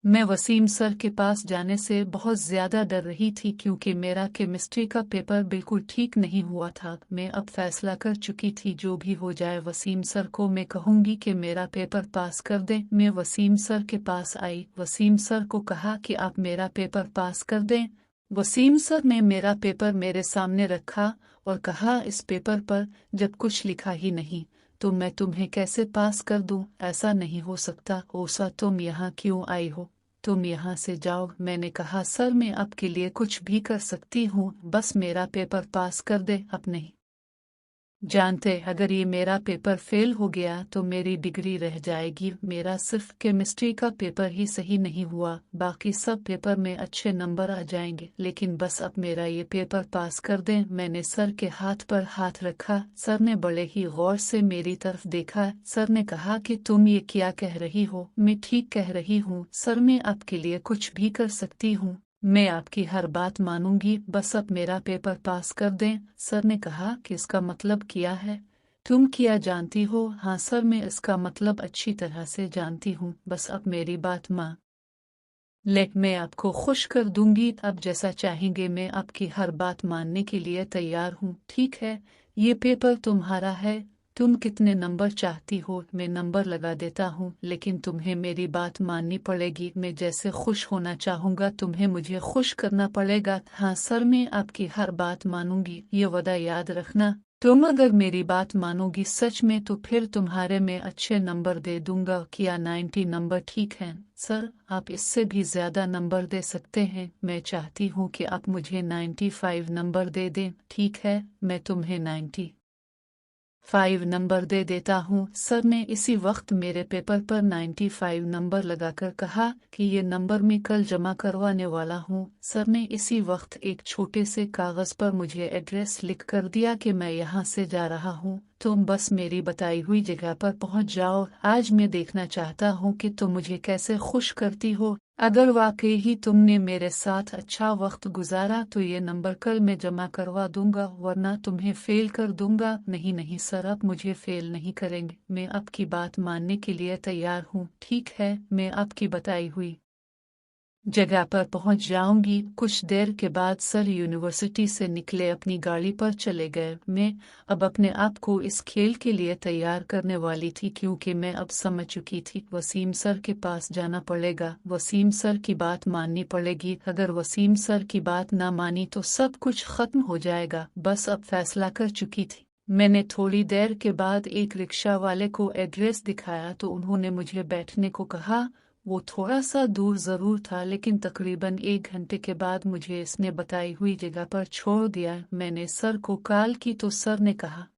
मैं वसीम सर के पास जाने से बहुत ज़्यादा डर रही थी क्योंकि मेरा केमिस्ट्री का पेपर बिल्कुल ठीक नहीं हुआ था। मैं अब फैसला कर चुकी थी, जो भी हो जाए वसीम सर को मैं कहूँगी कि मेरा पेपर पास कर दें। मैं वसीम सर के पास आई, वसीम सर को कहा कि आप मेरा पेपर पास कर दें। वसीम सर ने मेरा पेपर मेरे सामने रखा और कहा, इस पेपर पर जब कुछ लिखा ही नहीं तो मैं तुम्हें कैसे पास कर दूं? ऐसा नहीं हो सकता। ओसा, तुम यहाँ क्यों आई हो? तुम यहाँ से जाओ। मैंने कहा, सर मैं आपके लिए कुछ भी कर सकती हूँ, बस मेरा पेपर पास कर दे। अब नहीं जानते, अगर ये मेरा पेपर फेल हो गया तो मेरी डिग्री रह जाएगी। मेरा सिर्फ केमिस्ट्री का पेपर ही सही नहीं हुआ, बाकी सब पेपर में अच्छे नंबर आ जाएंगे, लेकिन बस अब मेरा ये पेपर पास कर दें। मैंने सर के हाथ पर हाथ रखा। सर ने बड़े ही गौर से मेरी तरफ देखा। सर ने कहा कि तुम ये क्या कह रही हो? मैं ठीक कह रही हूँ सर, मैं आपके लिए कुछ भी कर सकती हूँ, मैं आपकी हर बात मानूंगी, बस अब मेरा पेपर पास कर दें। सर ने कहा कि इसका मतलब क्या है? तुम क्या जानती हो? हाँ सर, मैं इसका मतलब अच्छी तरह से जानती हूँ, बस अब मेरी बात मान ले, मैं आपको खुश कर दूंगी। अब जैसा चाहेंगे, मैं आपकी हर बात मानने के लिए तैयार हूँ। ठीक है, ये पेपर तुम्हारा है। तुम कितने नंबर चाहती हो? मैं नंबर लगा देता हूँ, लेकिन तुम्हें मेरी बात माननी पड़ेगी। मैं जैसे खुश होना चाहूँगा तुम्हें मुझे खुश करना पड़ेगा। हाँ सर, मैं आपकी हर बात मानूंगी, ये वादा याद रखना। तुम अगर मेरी बात मानोगी सच में तो फिर तुम्हारे में अच्छे नंबर दे दूंगा। क्या 90 नंबर ठीक है? सर, आप इससे भी ज़्यादा नंबर दे सकते हैं। मैं चाहती हूँ कि आप मुझे 95 नंबर दे दें। ठीक है, मैं तुम्हें 95 नंबर दे देता हूँ। सर ने इसी वक्त मेरे पेपर पर 95 नंबर लगाकर कहा कि ये नंबर मैं कल जमा करवाने वाला हूँ। सर ने इसी वक्त एक छोटे से कागज़ पर मुझे एड्रेस लिख कर दिया कि मैं यहाँ से जा रहा हूँ, तुम बस मेरी बताई हुई जगह पर पहुँच जाओ। आज मैं देखना चाहता हूँ कि तुम मुझे कैसे खुश करती हो। अगर वाकई ही तुमने मेरे साथ अच्छा वक्त गुजारा तो ये नंबर कल मैं जमा करवा दूंगा, वरना तुम्हें फेल कर दूंगा। नहीं नहीं सर, आप मुझे फेल नहीं करेंगे, मैं आपकी बात मानने के लिए तैयार हूँ। ठीक है, मैं आपकी बताई हुई जगह पर पहुंच जाऊंगी। कुछ देर के बाद सर यूनिवर्सिटी से निकले, अपनी गाड़ी पर चले गए। मैं अब अपने आप को इस खेल के लिए तैयार करने वाली थी, क्योंकि मैं अब समझ चुकी थी वसीम सर के पास जाना पड़ेगा, वसीम सर की बात माननी पड़ेगी। अगर वसीम सर की बात ना मानी तो सब कुछ खत्म हो जाएगा। बस अब फैसला कर चुकी थी। मैंने थोड़ी देर के बाद एक रिक्शा वाले को एड्रेस दिखाया तो उन्होंने मुझे बैठने को कहा। वो थोड़ा सा दूर जरूर था, लेकिन तकरीबन 1 घंटे के बाद मुझे इसने बताई हुई जगह पर छोड़ दिया। मैंने सर को कॉल की तो सर ने कहा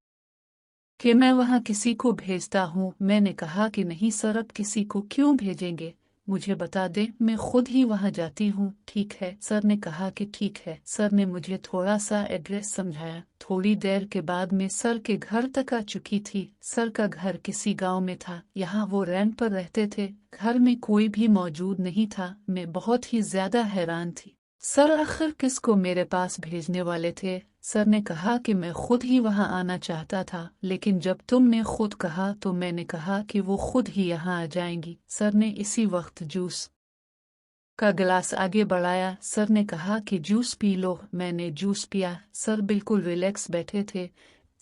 कि मैं वहाँ किसी को भेजता हूँ। मैंने कहा कि नहीं सर, अब किसी को क्यों भेजेंगे, मुझे बता दें, मैं खुद ही वहाँ जाती हूँ। ठीक है, सर ने कहा कि ठीक है। सर ने मुझे थोड़ा सा एड्रेस समझाया। थोड़ी देर के बाद मैं सर के घर तक आ चुकी थी। सर का घर किसी गांव में था, यहाँ वो रेंट पर रहते थे। घर में कोई भी मौजूद नहीं था। मैं बहुत ही ज्यादा हैरान थी, सर आखिर किसको मेरे पास भेजने वाले थे। सर ने कहा कि मैं खुद ही वहां आना चाहता था, लेकिन जब तुमने खुद कहा तो मैंने कहा कि वो खुद ही यहाँ आ जाएंगी। सर ने इसी वक्त जूस का गिलास आगे बढ़ाया। सर ने कहा कि जूस पी लो। मैंने जूस पिया। सर बिल्कुल रिलैक्स बैठे थे।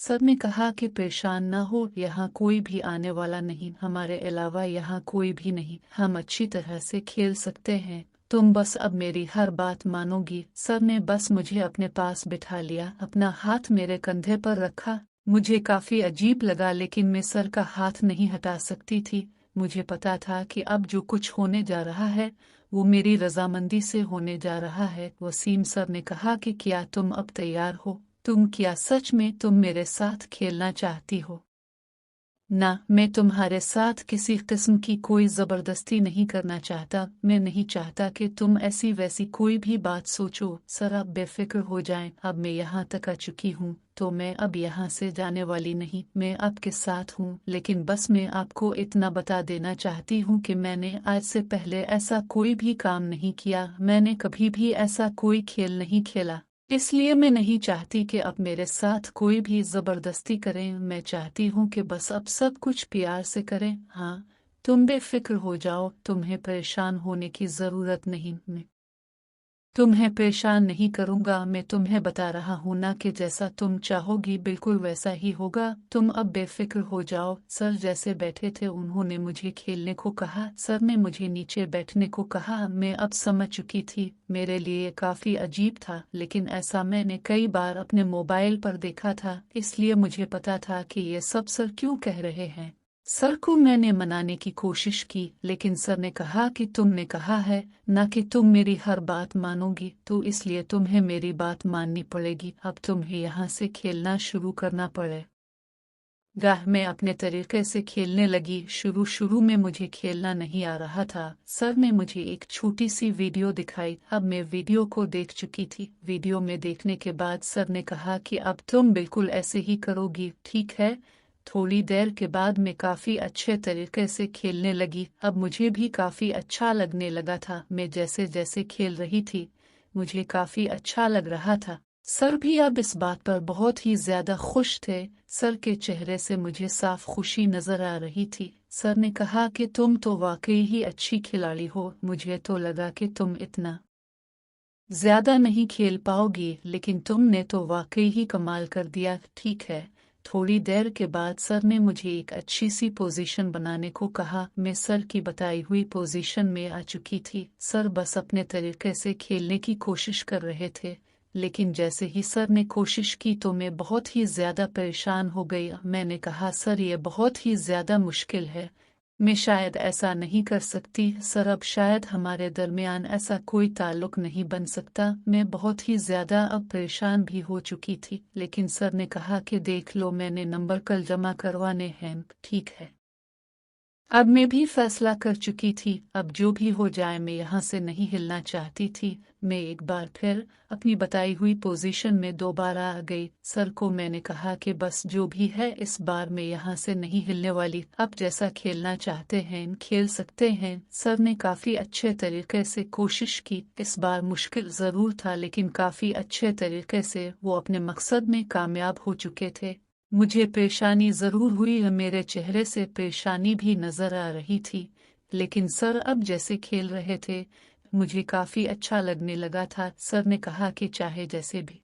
सर ने कहा कि परेशान ना हो, यहाँ कोई भी आने वाला नहीं, हमारे अलावा यहाँ कोई भी नहीं, हम अच्छी तरह से खेल सकते हैं, तुम बस अब मेरी हर बात मानोगी। सर ने बस मुझे अपने पास बिठा लिया, अपना हाथ मेरे कंधे पर रखा। मुझे काफी अजीब लगा, लेकिन मैं सर का हाथ नहीं हटा सकती थी। मुझे पता था कि अब जो कुछ होने जा रहा है वो मेरी रजामंदी से होने जा रहा है। वसीम सर ने कहा कि क्या तुम अब तैयार हो? क्या सच में तुम मेरे साथ खेलना चाहती हो? ना, मैं तुम्हारे साथ किसी किस्म की कोई जबरदस्ती नहीं करना चाहता। मैं नहीं चाहता कि तुम ऐसी वैसी कोई भी बात सोचो। सर आप बेफिक्र हो जाएं, अब मैं यहाँ तक आ चुकी हूँ तो मैं अब यहाँ से जाने वाली नहीं, मैं आपके साथ हूँ। लेकिन बस मैं आपको इतना बता देना चाहती हूँ कि मैंने आज से पहले ऐसा कोई भी काम नहीं किया, मैंने कभी भी ऐसा कोई खेल नहीं खेला, इसलिए मैं नहीं चाहती कि अब मेरे साथ कोई भी जबरदस्ती करें। मैं चाहती हूँ कि बस अब सब कुछ प्यार से करें। हाँ, तुम बेफिक्र हो जाओ, तुम्हें परेशान होने की ज़रूरत नहीं। मैं तुम्हें परेशान नहीं करूंगा, मैं तुम्हें बता रहा हूं ना कि जैसा तुम चाहोगी बिल्कुल वैसा ही होगा। तुम अब बेफिक्र हो जाओ। सर जैसे बैठे थे उन्होंने मुझे खेलने को कहा, सर ने मुझे नीचे बैठने को कहा। मैं अब समझ चुकी थी, मेरे लिए काफ़ी अजीब था, लेकिन ऐसा मैंने कई बार अपने मोबाइल पर देखा था, इसलिए मुझे पता था कि ये सब सर क्यों कह रहे हैं। सर को मैंने मनाने की कोशिश की, लेकिन सर ने कहा कि तुमने कहा है ना कि तुम मेरी हर बात मानोगी, तो इसलिए तुम्हें मेरी बात माननी पड़ेगी। अब तुम्हें यहाँ से खेलना शुरू करना पड़ेगा। मैं अपने तरीके से खेलने लगी। शुरू में मुझे खेलना नहीं आ रहा था। सर ने मुझे एक छोटी सी वीडियो दिखाई। अब मैं वीडियो को देख चुकी थी। वीडियो में देखने के बाद सर ने कहा कि अब तुम बिल्कुल ऐसे ही करोगी, ठीक है। थोड़ी देर के बाद मैं काफ़ी अच्छे तरीके से खेलने लगी। अब मुझे भी काफ़ी अच्छा लगने लगा था। मैं जैसे जैसे खेल रही थी मुझे काफ़ी अच्छा लग रहा था। सर भी अब इस बात पर बहुत ही ज़्यादा खुश थे। सर के चेहरे से मुझे साफ खुशी नज़र आ रही थी। सर ने कहा कि तुम तो वाकई ही अच्छी खिलाड़ी हो। मुझे तो लगा कि तुम इतना ज़्यादा नहीं खेल पाओगी, लेकिन तुमने तो वाकई ही कमाल कर दिया। ठीक है। थोड़ी देर के बाद सर ने मुझे एक अच्छी सी पोजीशन बनाने को कहा। मैं सर की बताई हुई पोजीशन में आ चुकी थी। सर बस अपने तरीके से खेलने की कोशिश कर रहे थे, लेकिन जैसे ही सर ने कोशिश की तो मैं बहुत ही ज़्यादा परेशान हो गई। मैंने कहा, सर ये बहुत ही ज़्यादा मुश्किल है, मैं शायद ऐसा नहीं कर सकती। सर अब शायद हमारे दरमियान ऐसा कोई ताल्लुक नहीं बन सकता। मैं बहुत ही ज़्यादा अब परेशान भी हो चुकी थी, लेकिन सर ने कहा कि देख लो, मैंने नंबर कल जमा करवाने हैं, ठीक है। अब मैं भी फैसला कर चुकी थी, अब जो भी हो जाए मैं यहाँ से नहीं हिलना चाहती थी। मैं एक बार फिर अपनी बताई हुई पोजीशन में दोबारा आ गई। सर को मैंने कहा कि बस जो भी है इस बार मैं यहाँ से नहीं हिलने वाली। आप जैसा खेलना चाहते हैं खेल सकते हैं। सर ने काफ़ी अच्छे तरीके से कोशिश की। इस बार मुश्किल ज़रूर था, लेकिन काफ़ी अच्छे तरीके से वो अपने मकसद में कामयाब हो चुके थे। मुझे परेशानी ज़रूर हुई, मेरे चेहरे से परेशानी भी नज़र आ रही थी, लेकिन सर अब जैसे खेल रहे थे मुझे काफ़ी अच्छा लगने लगा था। सर ने कहा कि चाहे जैसे भी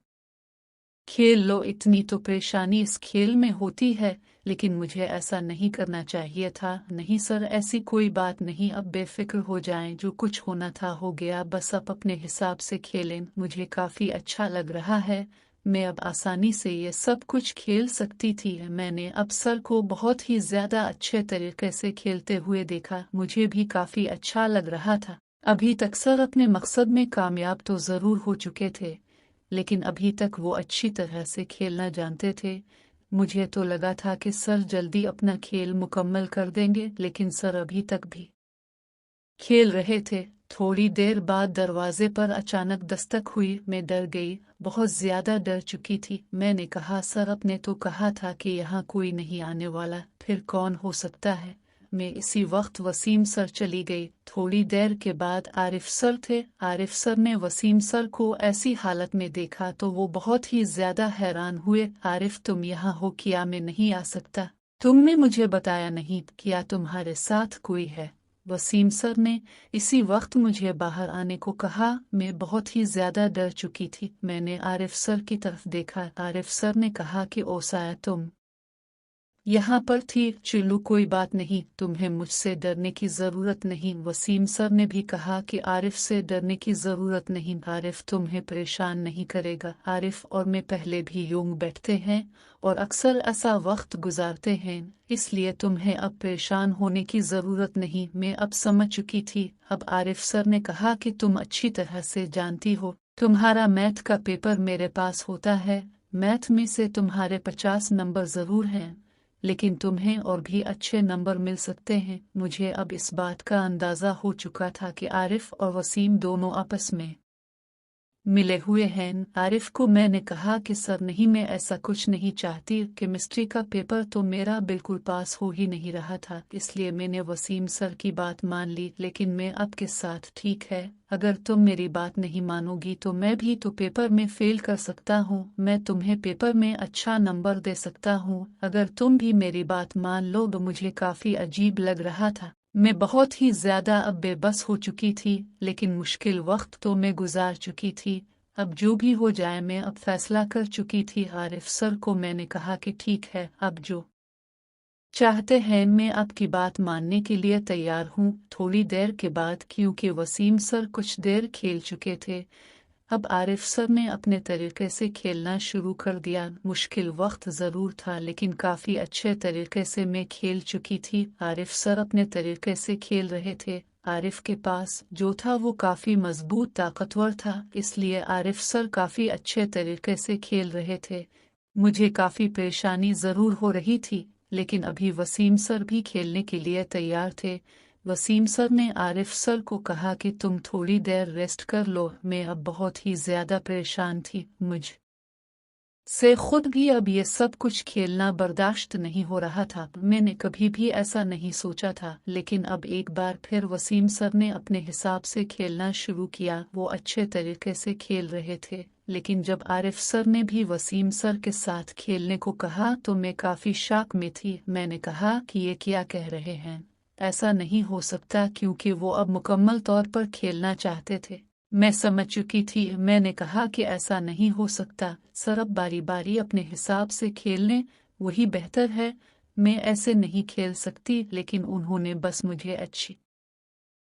खेल लो, इतनी तो परेशानी इस खेल में होती है, लेकिन मुझे ऐसा नहीं करना चाहिए था। नहीं सर, ऐसी कोई बात नहीं, अब बेफिक्र हो जाएं, जो कुछ होना था हो गया, बस आप अपने हिसाब से खेलें। मुझे काफ़ी अच्छा लग रहा है, मैं अब आसानी से ये सब कुछ खेल सकती थी। मैंने अब सर को बहुत ही ज़्यादा अच्छे तरीके से खेलते हुए देखा, मुझे भी काफ़ी अच्छा लग रहा था। अभी तक सर अपने मकसद में कामयाब तो ज़रूर हो चुके थे, लेकिन अभी तक वो अच्छी तरह से खेलना जानते थे। मुझे तो लगा था कि सर जल्दी अपना खेल मुकम्मल कर देंगे, लेकिन सर अभी तक भी खेल रहे थे। थोड़ी देर बाद दरवाजे पर अचानक दस्तक हुई। मैं डर गई, बहुत ज़्यादा डर चुकी थी। मैंने कहा, सर आपने तो कहा था कि यहाँ कोई नहीं आने वाला, फिर कौन हो सकता है। मैं इसी वक्त वसीम सर चली गई। थोड़ी देर के बाद आरिफ सर थे। आरिफ सर ने वसीम सर को ऐसी हालत में देखा तो वो बहुत ही ज़्यादा हैरान हुए। आरिफ, तुम यहाँ हो, क्या मैं नहीं आ सकता? तुमने मुझे बताया नहीं, क्या तुम्हारे साथ कोई है? वसीम सर ने इसी वक्त मुझे बाहर आने को कहा। मैं बहुत ही ज़्यादा डर चुकी थी। मैंने आरिफ सर की तरफ देखा। आरिफ सर ने कहा कि ओसाया, तुम यहाँ पर थी? चलो कोई बात नहीं, तुम्हें मुझसे डरने की ज़रूरत नहीं। वसीम सर ने भी कहा कि आरिफ से डरने की ज़रूरत नहीं, आरिफ तुम्हें परेशान नहीं करेगा। आरिफ और मैं पहले भी यूं बैठते हैं और अक्सर ऐसा वक्त गुजारते हैं, इसलिए तुम्हें अब परेशान होने की ज़रूरत नहीं। मैं अब समझ चुकी थी। अब आरिफ सर ने कहा कि तुम अच्छी तरह से जानती हो, तुम्हारा मैथ का पेपर मेरे पास होता है। मैथ में से तुम्हारे 50 नंबर ज़रूर हैं, लेकिन तुम्हें और भी अच्छे नंबर मिल सकते हैं। मुझे अब इस बात का अंदाज़ा हो चुका था कि आरिफ और वसीम दोनों आपस में मिले हुए हैं। आरिफ को मैंने कहा कि सर नहीं, मैं ऐसा कुछ नहीं चाहती। केमिस्ट्री का पेपर तो मेरा बिल्कुल पास हो ही नहीं रहा था, इसलिए मैंने वसीम सर की बात मान ली। लेकिन मैं आपके साथ, ठीक है, अगर तुम मेरी बात नहीं मानोगी तो मैं भी तो पेपर में फेल कर सकता हूँ। मैं तुम्हें पेपर में अच्छा नंबर दे सकता हूँ, अगर तुम भी मेरी बात मान लो। तो मुझे काफ़ी अजीब लग रहा था। मैं बहुत ही ज़्यादा अब बेबस हो चुकी थी, लेकिन मुश्किल वक्त तो मैं गुजार चुकी थी। अब जो भी हो जाए मैं अब फैसला कर चुकी थी। आरिफ सर को मैंने कहा कि ठीक है, अब जो चाहते हैं मैं आपकी बात मानने के लिए तैयार हूँ। थोड़ी देर के बाद, क्योंकि वसीम सर कुछ देर खेल चुके थे, अब आरिफ सर ने अपने तरीके से खेलना शुरू कर दिया। मुश्किल वक्त ज़रूर था, लेकिन काफ़ी अच्छे तरीके से मैं खेल चुकी थी। आरिफ सर अपने तरीके से खेल रहे थे। आरिफ के पास जो था वो काफ़ी मजबूत ताकतवर था, इसलिए आरिफ सर काफ़ी अच्छे तरीके से खेल रहे थे। मुझे काफ़ी परेशानी ज़रूर हो रही थी, लेकिन अभी वसीम सर भी खेलने के लिए तैयार थे। वसीम सर ने आरिफ सर को कहा कि तुम थोड़ी देर रेस्ट कर लो। मैं अब बहुत ही ज़्यादा परेशान थी, मुझ से खुद भी अब ये सब कुछ खेलना बर्दाश्त नहीं हो रहा था। मैंने कभी भी ऐसा नहीं सोचा था, लेकिन अब एक बार फिर वसीम सर ने अपने हिसाब से खेलना शुरू किया। वो अच्छे तरीके से खेल रहे थे, लेकिन जब आरिफ सर ने भी वसीम सर के साथ खेलने को कहा तो मैं काफ़ी शॉक में थी। मैंने कहा कि ये क्या कह रहे हैं, ऐसा नहीं हो सकता, क्योंकि वो अब मुकम्मल तौर पर खेलना चाहते थे। मैं समझ चुकी थी। मैंने कहा कि ऐसा नहीं हो सकता सर, अब बारी बारी अपने हिसाब से खेल लें, वही बेहतर है। मैं ऐसे नहीं खेल सकती। लेकिन उन्होंने बस मुझे अच्छी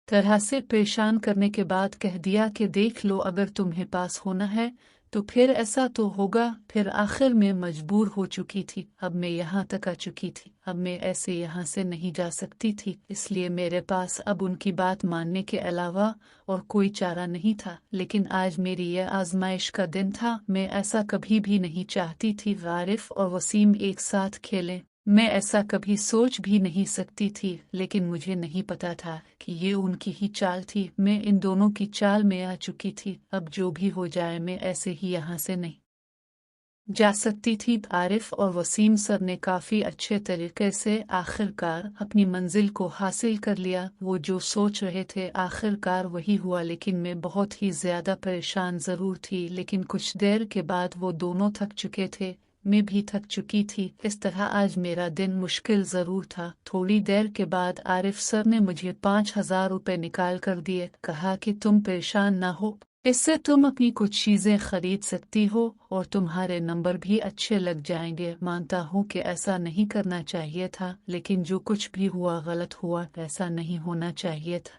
तरह से परेशान करने के बाद कह दिया कि देख लो, अगर तुम्हें पास होना है तो फिर ऐसा तो होगा। फिर आखिर में मजबूर हो चुकी थी। अब मैं यहाँ तक आ चुकी थी, अब मैं ऐसे यहाँ से नहीं जा सकती थी, इसलिए मेरे पास अब उनकी बात मानने के अलावा और कोई चारा नहीं था। लेकिन आज मेरी यह आजमाइश का दिन था। मैं ऐसा कभी भी नहीं चाहती थी आरिफ और वसीम एक साथ खेलें। मैं ऐसा कभी सोच भी नहीं सकती थी, लेकिन मुझे नहीं पता था कि ये उनकी ही चाल थी। मैं इन दोनों की चाल में आ चुकी थी। अब जो भी हो जाए मैं ऐसे ही यहाँ से नहीं जा सकती थी। आरिफ और वसीम सर ने काफ़ी अच्छे तरीके से आखिरकार अपनी मंजिल को हासिल कर लिया। वो जो सोच रहे थे आखिरकार वही हुआ, लेकिन मैं बहुत ही ज़्यादा परेशान ज़रूर थी। लेकिन कुछ देर के बाद वो दोनों थक चुके थे, मैं भी थक चुकी थी। इस तरह आज मेरा दिन मुश्किल ज़रूर था। थोड़ी देर के बाद आरिफ सर ने मुझे 5,000 रुपये निकाल कर दिए। कहा कि तुम परेशान ना हो, इससे तुम अपनी कुछ चीज़ें खरीद सकती हो और तुम्हारे नंबर भी अच्छे लग जाएंगे। मानता हूँ कि ऐसा नहीं करना चाहिए था, लेकिन जो कुछ भी हुआ गलत हुआ, ऐसा नहीं होना चाहिए था।